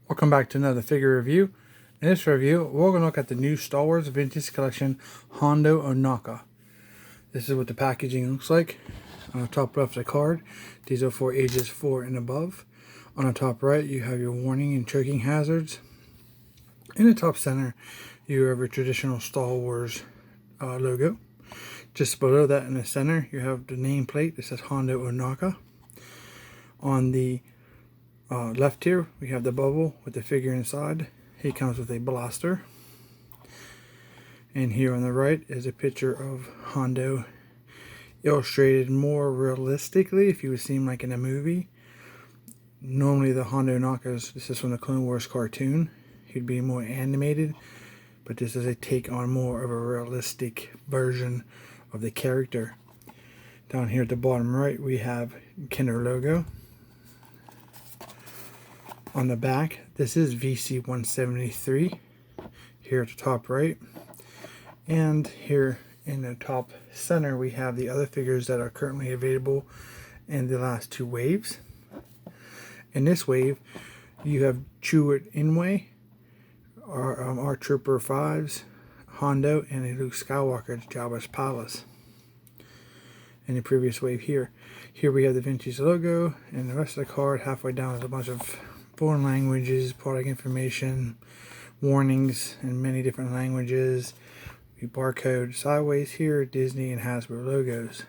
Welcome back to another figure review. In this review, we're going to look at the new Star Wars Vintage Collection Hondo Ohnaka. This is what the packaging looks like. On the top left of the card, these are for ages 4 and above. On the top right, you have your warning and choking hazards. In the top center, you have a traditional Star Wars logo. Just below that in the center, you have the nameplate that says Hondo Ohnaka. On the left here, we have the bubble with the figure inside. He comes with a blaster. And here on the right is a picture of Hondo illustrated more realistically, if you would see him like in a movie. Normally the Hondo Ohnakas, this is from the Clone Wars cartoon, he'd be more animated, but this is a take on more of a realistic version of the character. Down here at the bottom right, we have Kenner logo. On the back, this is VC173 here at the top right, and here in the top center we have the other figures that are currently available in the last two waves. In this wave, you have Chewett Inway, our Trooper 5s, Hondo, and a Luke Skywalker at Jabba's Palace. In the previous wave here we have the vintage logo, and the rest of the card halfway down is a bunch of foreign languages, product information, warnings in many different languages. We barcode sideways here, Disney and Hasbro logos.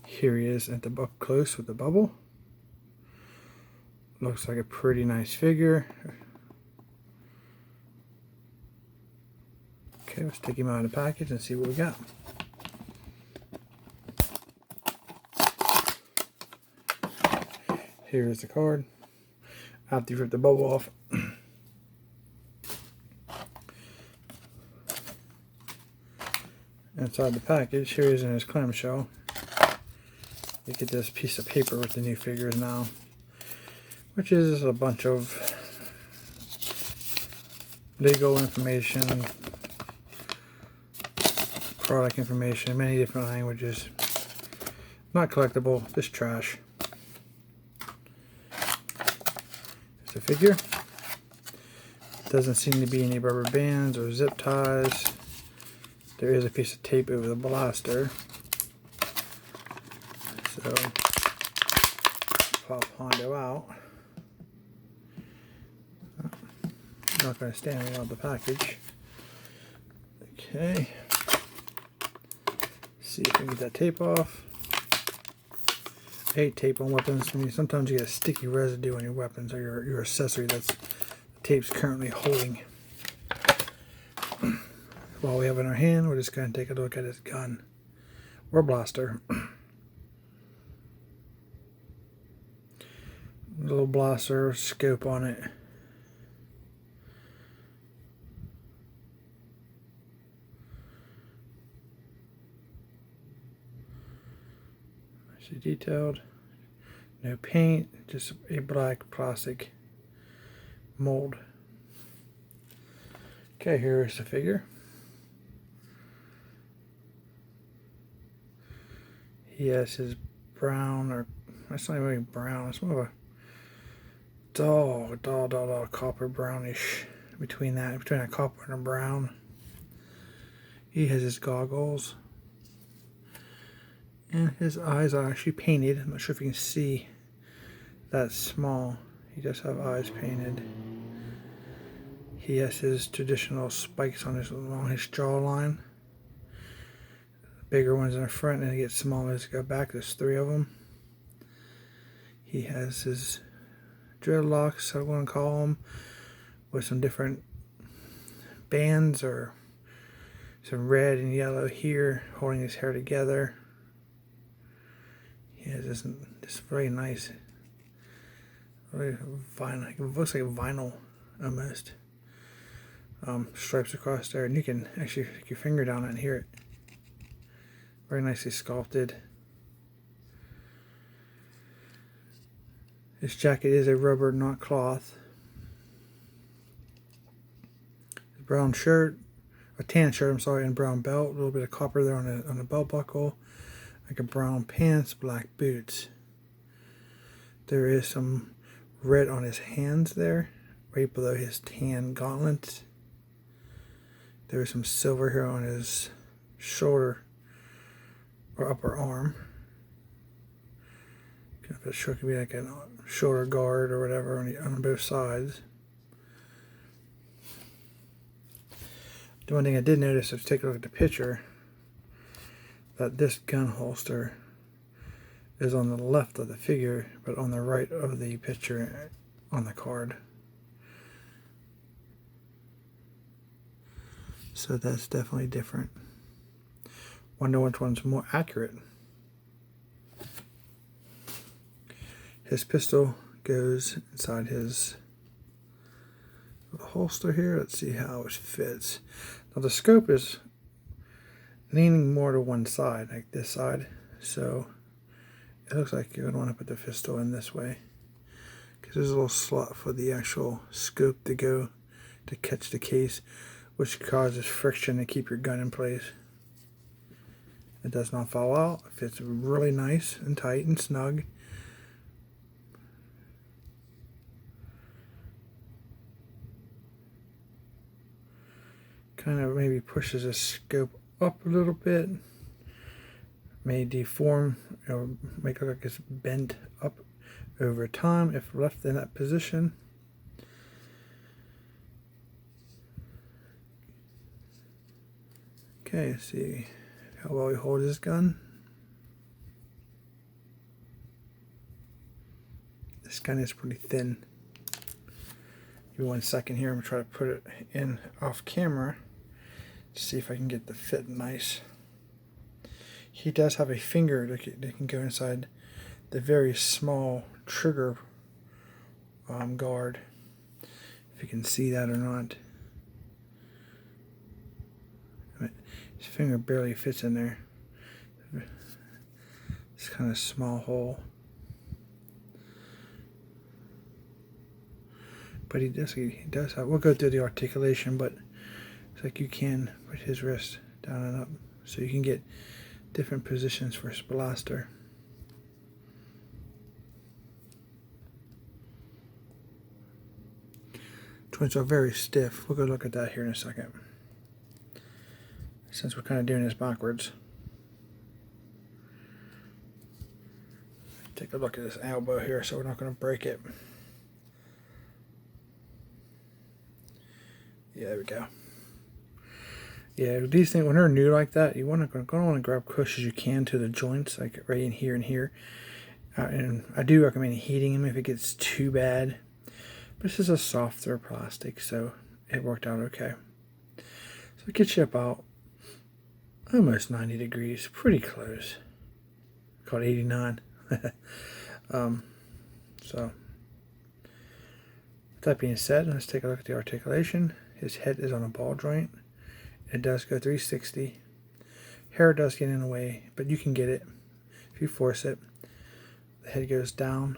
Here he is at the up close with the bubble. Looks like a pretty nice figure. Okay, let's take him out of the package and see what we got. Here is the card. After you rip the bubble off, inside the package, here he is in his clamshell. You get this piece of paper with the new figures now, which is a bunch of legal information, product information, many different languages. Not collectible, just trash. There's the figure. Doesn't seem to be any rubber bands or zip ties. There is a piece of tape over the blaster. So, pop Hondo out. Not going to stand out of the package. Okay. See if we can get that tape off. I hate tape on weapons. I mean, sometimes you get a sticky residue on your weapons or your accessory that's the tape's currently holding. While we have it in our hand, we're just going to take a look at his gun or blaster. Little blaster scope on it. Nicely detailed. No paint, just a black plastic mold. Okay, here is the figure. He has his brown, or that's not even really brown, it's more of a dull copper brownish between a copper and a brown. He has his goggles, and his eyes are actually painted. I'm not sure if you can see that small. He does have eyes painted. He has his traditional spikes along his jawline. Bigger ones in the front, and it gets smaller as you go back. There's 3 of them. He has his dreadlocks, I want to call them, with some different bands or some red and yellow here, holding his hair together. He has this very nice, very vinyl. It looks like vinyl almost. Stripes across there, and you can actually stick your finger down and hear it. Very nicely sculpted. This jacket is a rubber, not cloth. Brown shirt, a tan shirt, I'm sorry, and brown belt. A little bit of copper there on the belt buckle. Like a brown pants, black boots. There is some red on his hands there, right below his tan gauntlets. There is some silver here on his shoulder or upper arm. It sure could be like a shoulder guard or whatever on both sides. The one thing I did notice is, take a look at the picture, that this gun holster is on the left of the figure, but on the right of the picture on the card. So that's definitely different. Wonder which one's more accurate. His pistol goes inside his holster here. Let's see how it fits. Now the scope is leaning more to one side, like this side. So it looks like you're going to want to put the pistol in this way, because there's a little slot for the actual scope to go to catch the case, which causes friction to keep your gun in place. It does not fall out. It fits really nice and tight and snug. Kind of maybe pushes the scope up a little bit. May deform or make it look like it's bent up over time if left in that position. Okay, let's see how well he holds his gun. This gun is pretty thin. Give me 1 second here. I'm going to try to put it in off camera to see if I can get the fit nice. He does have a finger that can go inside the very small trigger guard, if you can see that or not. His finger barely fits in there. It's kind of small hole. But he does have, we'll go through the articulation, but it's like you can put his wrist down and up, so you can get different positions for his blaster. Joints are very stiff. We'll go look at that here in a second, since we're kind of doing this backwards. Take a look at this elbow here, so we're not going to break it. Yeah, there we go. Yeah, these things, when they're new like that, you want to grab close as you can to the joints, like right in here and here. And I do recommend heating them if it gets too bad. But this is a softer plastic, so it worked out okay. So it gets you about almost 90 degrees, pretty close. Called 89. So, with that being said, let's take a look at the articulation. His head is on a ball joint. It does go 360. Hair does get in the way, but you can get it if you force it. The head goes down,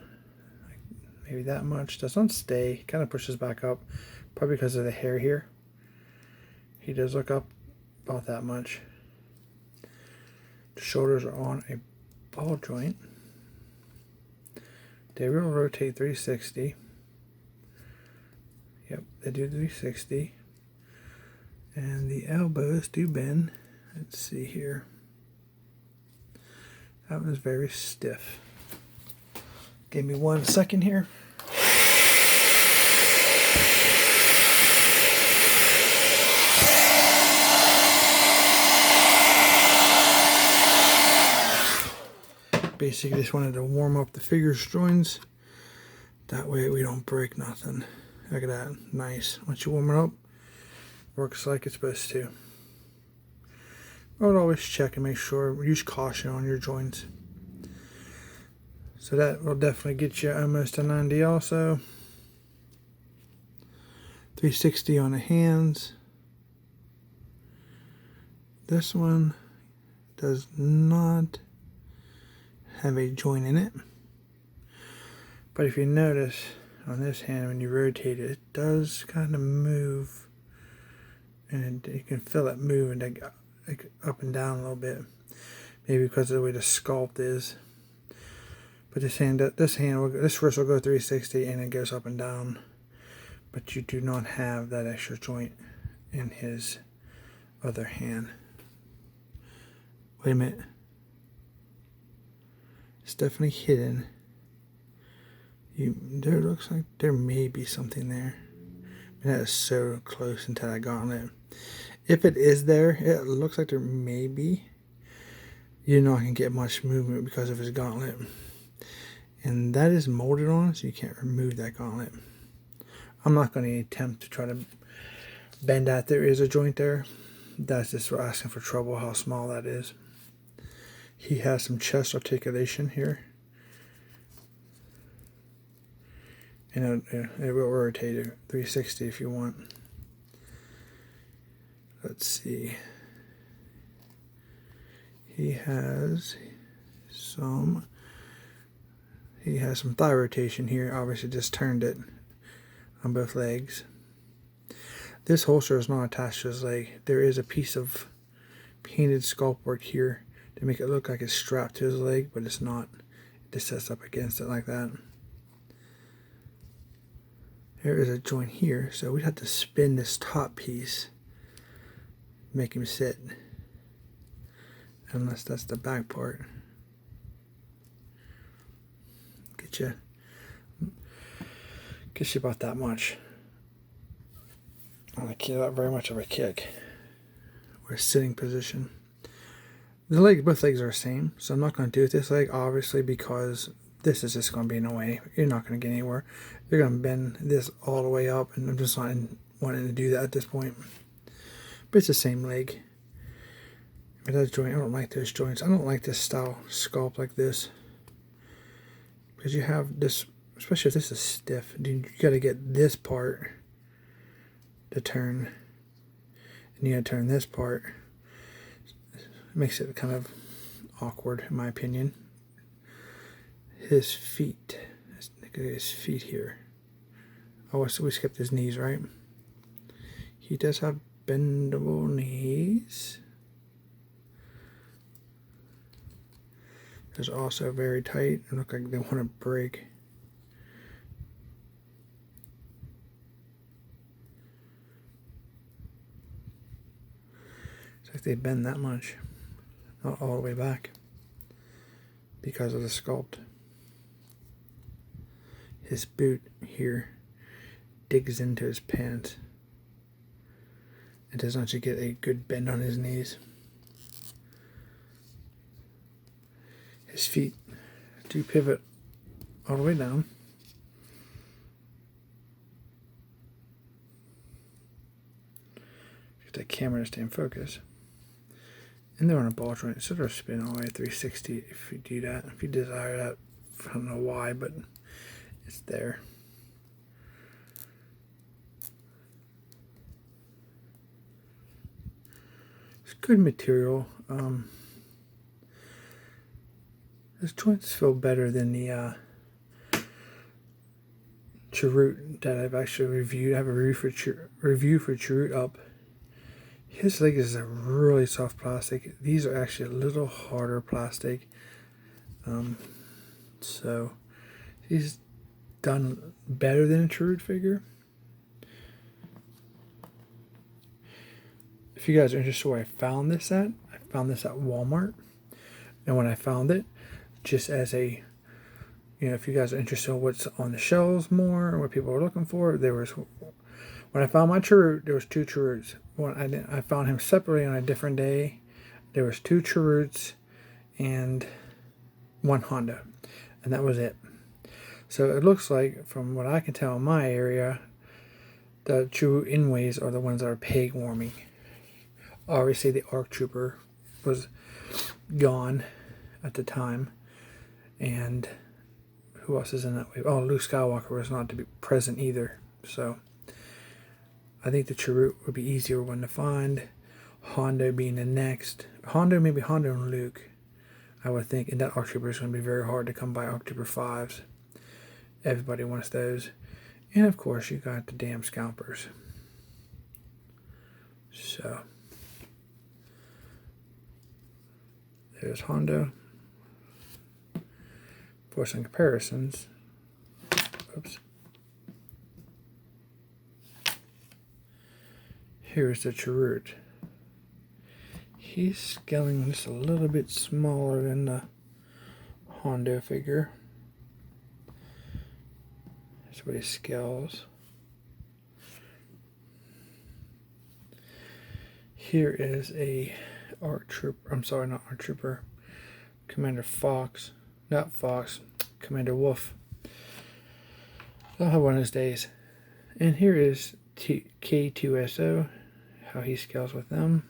like maybe that much. Does not stay. Kind of pushes back up, probably because of the hair here. He does look up about that much. The shoulders are on a ball joint. They will rotate 360. Yep, they do 360. And the elbows do bend. Let's see here. That one's very stiff. Give me 1 second here. Basically just wanted to warm up the figure's joints. That way we don't break nothing. Look at that. Nice. Once you warm it up, works like it's supposed to. I would always check and make sure, use caution on your joints. So that will definitely get you almost a 90 also. 360 on the hands. This one does not have a joint in it. But if you notice on this hand, when you rotate it, it does kind of move. And you can feel it moving like up and down a little bit. Maybe because of the way the sculpt is. But this wrist will go 360 and it goes up and down. But you do not have that extra joint in his other hand. Wait a minute. It's definitely hidden. There looks like there may be something there. That is so close into that gauntlet. If it is there, it looks like there may be. You're not going to get much movement because of his gauntlet. And that is molded on, so you can't remove that gauntlet. I'm not going to attempt to try to bend that. There is a joint there. That's just for asking for trouble how small that is. He has some chest articulation here. And it will rotate it 360 if you want. Let's see. He has some thigh rotation here. Obviously just turned it on both legs. This holster is not attached to his leg. There is a piece of painted sculpt work here to make it look like it's strapped to his leg, but it's not. It just sets up against it like that. There is a joint here, so we'd have to spin this top piece, make him sit. Unless that's the back part. Get you about that much. Not very much of a kick. Or sitting position. Both legs are the same, so I'm not going to do it this leg, obviously, because this is just going to be in the way. You're not going to get anywhere. You're going to bend this all the way up, and I'm just not wanting to do that at this point. But it's the same leg. But that joint, I don't like those joints. I don't like this style sculpt like this. Because you have this, especially if this is stiff, you got to get this part to turn. And you got to turn this part. It makes it kind of awkward, in my opinion. His feet. Look at his feet here. Oh, so we skipped his knees, right? He does have bendable knees. They're also very tight and look like they want to break. It's like they bend that much. Not all the way back. Because of the sculpt. His boot here digs into his pants. It does not get a good bend on his knees. His feet do pivot all the way down. Get that camera to stay in focus. And they're on a ball joint, so they'll spin all the way 360 if you do that. If you desire that, I don't know why, but it's there. It's good material. His joints feel better than the Chirrut that I've actually reviewed. I have a review for Chirrut up. His leg is a really soft plastic. These are actually a little harder plastic. So he's done better than a Chirrut figure. If you guys are interested where I found this at Walmart. And when I found it, just as a, if you guys are interested in what's on the shelves more, or what people are looking for, when I found my Chirrut, there was 2 Chirruts. I found him separately on a different day. There was 2 Chirruts and 1 Hondo, and that was it. So it looks like, from what I can tell in my area, the Chirrut Inways are the ones that are peg warming. Obviously, the ARC Trooper was gone at the time. And who else is in that wave? Oh, Luke Skywalker was not to be present either. So I think the Chirrut would be easier one to find. Hondo being the next. Maybe Hondo and Luke, I would think. And that ARC Trooper is going to be very hard to come by. ARC Trooper 5s. Everybody wants those. And of course, you got the damn scalpers. So there's Hondo. for some comparisons. Oops. Here's the Chirrut. He's scaling just a little bit smaller than the Hondo figure. That's what he scales. Here is a ARC Trooper. I'm sorry, not ARC Trooper. Commander Fox. Not Fox. Commander Wolf. I'll have one of those days. And here is K2SO. How he scales with them.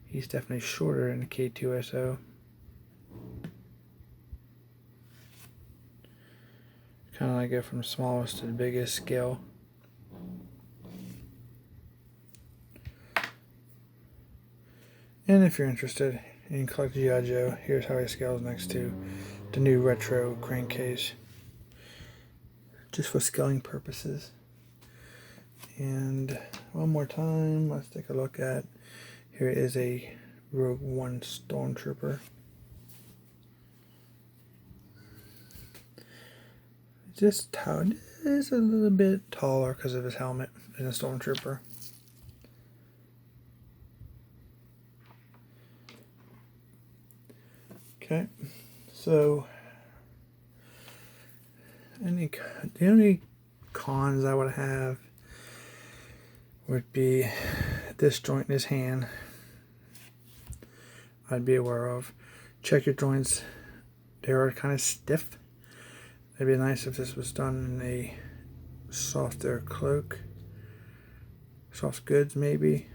He's definitely shorter than the K2SO. Kind of like go from smallest to the biggest scale. And if you're interested in collecting G.I. Joe, here's how he scales next to the new retro crankcase. Just for scaling purposes. And one more time, let's take a look at, here is a Rogue One Stormtrooper. Just is a little bit taller because of his helmet than a Stormtrooper. Okay, so the only cons I would have would be this joint in his hand. I'd be aware of. Check your joints. They are kind of stiff. It'd be nice if this was done in a softer cloak. Soft goods maybe.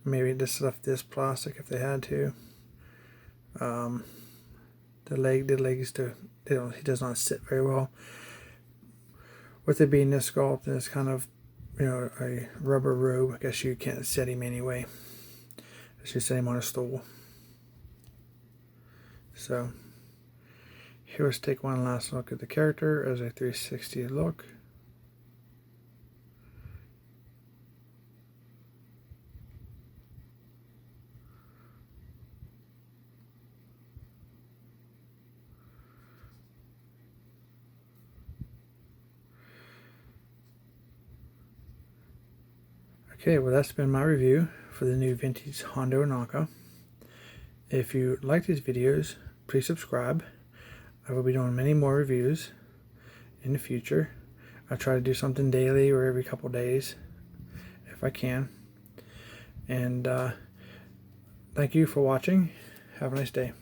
Maybe just left this plastic if they had to. The legs he does not sit very well. With it being this sculpt and it's kind of, a rubber robe, I guess you can't set him anyway. Let's just set him on a stool. So here, let's take one last look at the character as a 360 look. Okay, well that's been my review for the new vintage Hondo Ohnaka. If you like these videos, please subscribe. I will be doing many more reviews in the future. I try to do something daily or every couple days if I can. And thank you for watching. Have a nice day.